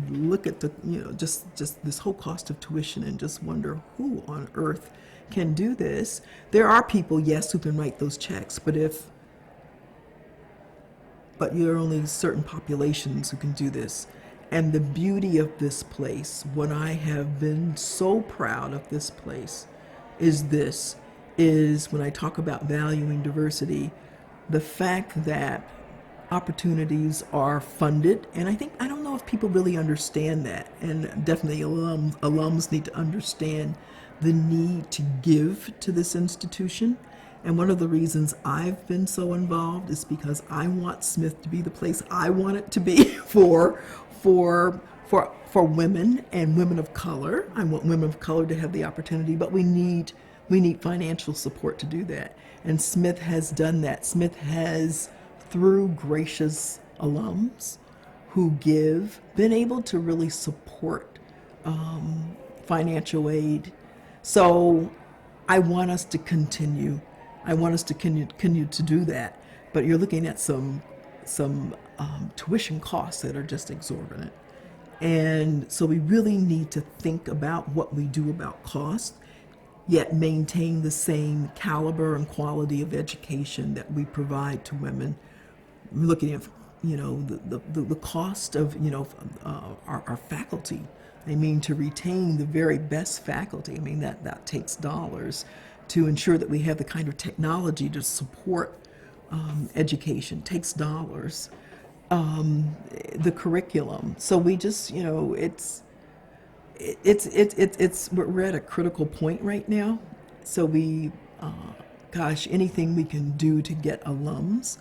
[SPEAKER 3] look at the, just this whole cost of tuition and just wonder who on earth can do this. There are people, yes, who can write those checks, but there are only certain populations who can do this. And the beauty of this place, what I have been so proud of this place, is when I talk about valuing diversity, the fact that opportunities are funded, and I don't know if people really understand that, and definitely alums need to understand the need to give to this institution. And one of the reasons I've been so involved is because I want Smith to be the place I want it to be for women and women of color. I want women of color to have the opportunity, but we need financial support to do that. And Smith has done that. Smith has, through gracious alums who give, been able to really support financial aid. So I want us to continue. I want us to continue to do that. But you're looking at some tuition costs that are just exorbitant. And so we really need to think about what we do about cost, yet maintain the same caliber and quality of education that we provide to women. Looking at, the cost of, our faculty. I mean, to retain the very best faculty, I mean, that takes dollars. To ensure that we have the kind of technology to support education takes dollars. The curriculum. So we just, we're at a critical point right now. So anything we can do to get alums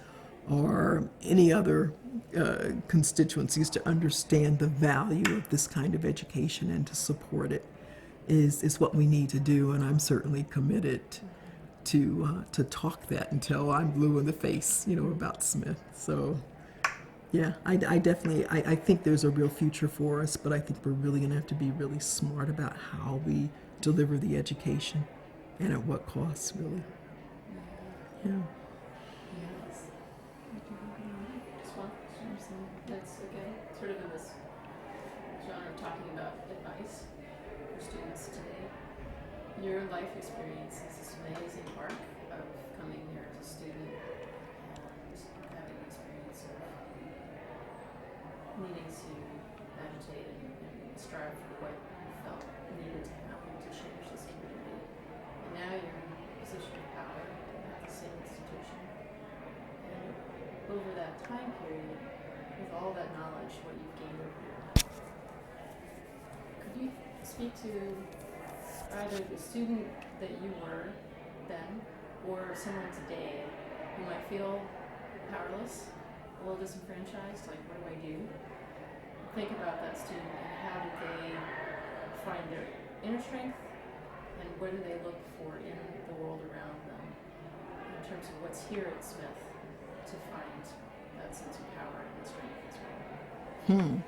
[SPEAKER 3] or any other constituencies to understand the value of this kind of education and to support it is what we need to do, and I'm certainly committed to talk that until I'm blue in the face, about Smith. So, yeah, I definitely think there's a real future for us, but I think we're really going to have to be really smart about how we deliver the education and at what cost, really. Yeah.
[SPEAKER 1] Yes. That's okay. Sort of in this genre, talking about advice for students today. Your life experience is this amazing arc of coming here as a student and having the experience of needing to agitate and strive for what you felt needed to happen to change this community. And now you're in a position of power at the same institution. And over that time period, with all that knowledge, what you've gained over here, could you speak to either the student that you were then or someone today who might feel powerless, a little disenfranchised, like what do I do? Think about that student and how did they find their inner strength and what do they look for in the world around them in terms of what's here at Smith to find that sense of power and strength as well.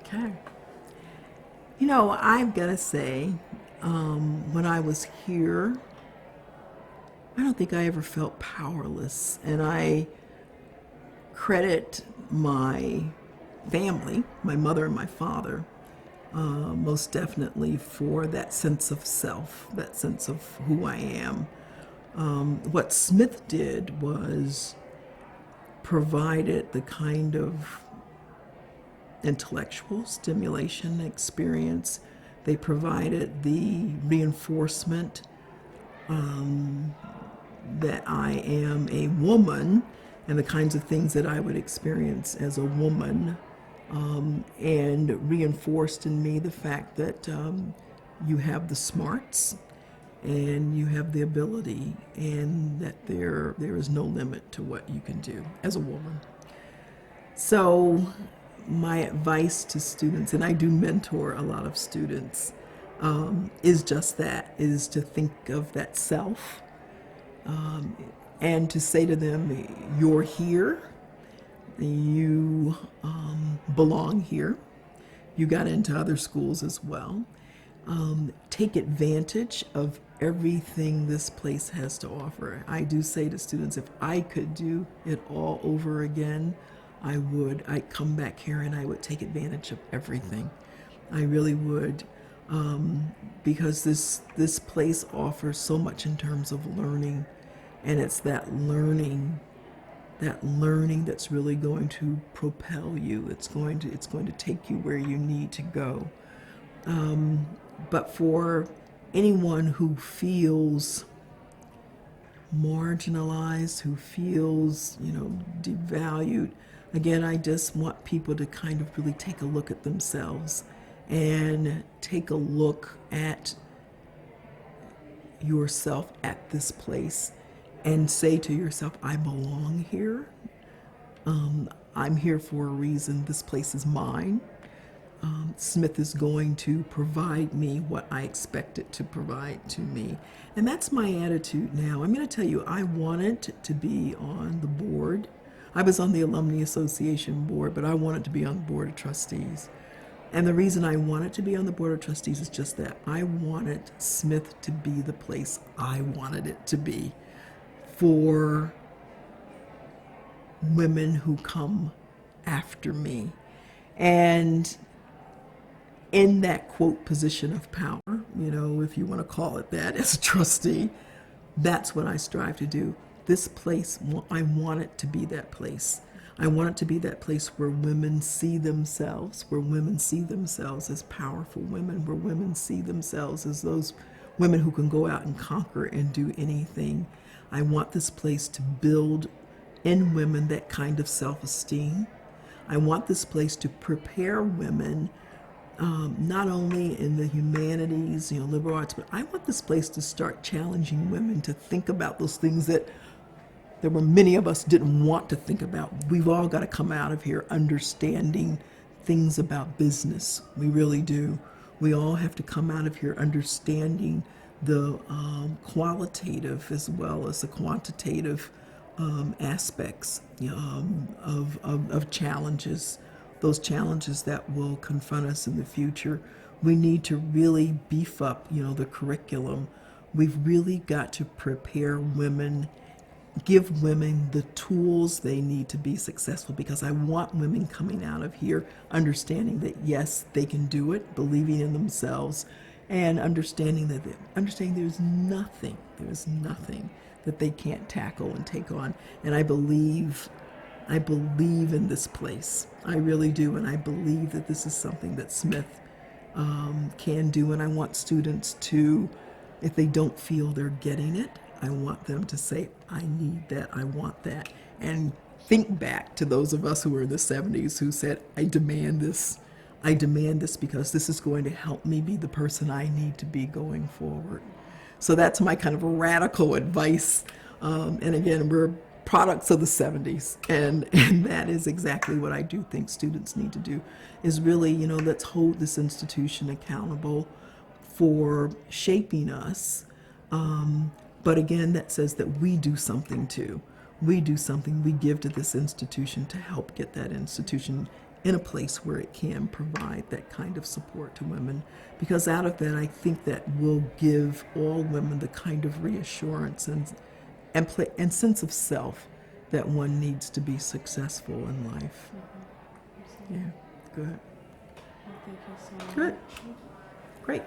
[SPEAKER 3] Okay. I've got to say, when I was here, I don't think I ever felt powerless. And I credit my family, my mother and my father, most definitely for that sense of self, that sense of who I am. What Smith did was provided the kind of intellectual stimulation experience. They provided the reinforcement that I am a woman and the kinds of things that I would experience as a woman, and reinforced in me the fact that you have the smarts and you have the ability and that there is no limit to what you can do as a woman. So my advice to students, and I do mentor a lot of students, is just that, is to think of that self, and to say to them, you're here, you belong here, you got into other schools as well. Take advantage of everything this place has to offer. I do say to students, if I could do it all over again, I would. I'd come back here and I would take advantage of everything. I really would, because this place offers so much in terms of learning, and it's that learning that's really going to propel you. It's going to take you where you need to go. But for anyone who feels marginalized, who feels, devalued, again, I just want people to kind of really take a look at themselves and take a look at yourself at this place and say to yourself, I belong here. I'm here for a reason. This place is mine. Smith is going to provide me what I expect it to provide to me. And that's my attitude now. I'm going to tell you, I wanted to be on the board. I was on the Alumni Association board, but I wanted to be on the Board of Trustees. And the reason I wanted to be on the Board of Trustees is just that. I wanted Smith to be the place I wanted it to be for women who come after me. And in that, quote, position of power, if you want to call it that, as a trustee, that's what I strive to do. This place, I want it to be that place. I want it to be that place where women see themselves, as powerful women, where women see themselves as those women who can go out and conquer and do anything. I want this place to build in women that kind of self-esteem. I want this place to prepare women, not only in the humanities, liberal arts, but I want this place to start challenging women to think about those things that there were many of us didn't want to think about. We've all got to come out of here understanding things about business. We really do. We all have to come out of here understanding the qualitative as well as the quantitative aspects of challenges, those challenges that will confront us in the future. We need to really beef up, the curriculum. We've really got to prepare women, give women the tools they need to be successful, because I want women coming out of here understanding that yes, they can do it, believing in themselves, and understanding there's nothing that they can't tackle and take on. And I believe in this place. I really do, and I believe that this is something that Smith can do. And I want students to, if they don't feel they're getting it, I want them to say, I need that, I want that. And think back to those of us who were in the 70s who said, I demand this because this is going to help me be the person I need to be going forward. So that's my kind of radical advice. And again, we're products of the 70s, and that is exactly what I do think students need to do, is really, let's hold this institution accountable for shaping us. But again, that says that we do something too. We do something, we give to this institution to help get that institution in a place where it can provide that kind of support to women. Because out of that, I think that will give all women the kind of reassurance and sense of self that one needs to be successful in life.
[SPEAKER 1] Mm-hmm.
[SPEAKER 3] Yeah, good.
[SPEAKER 1] Well, thank you so much.
[SPEAKER 3] Good. Great.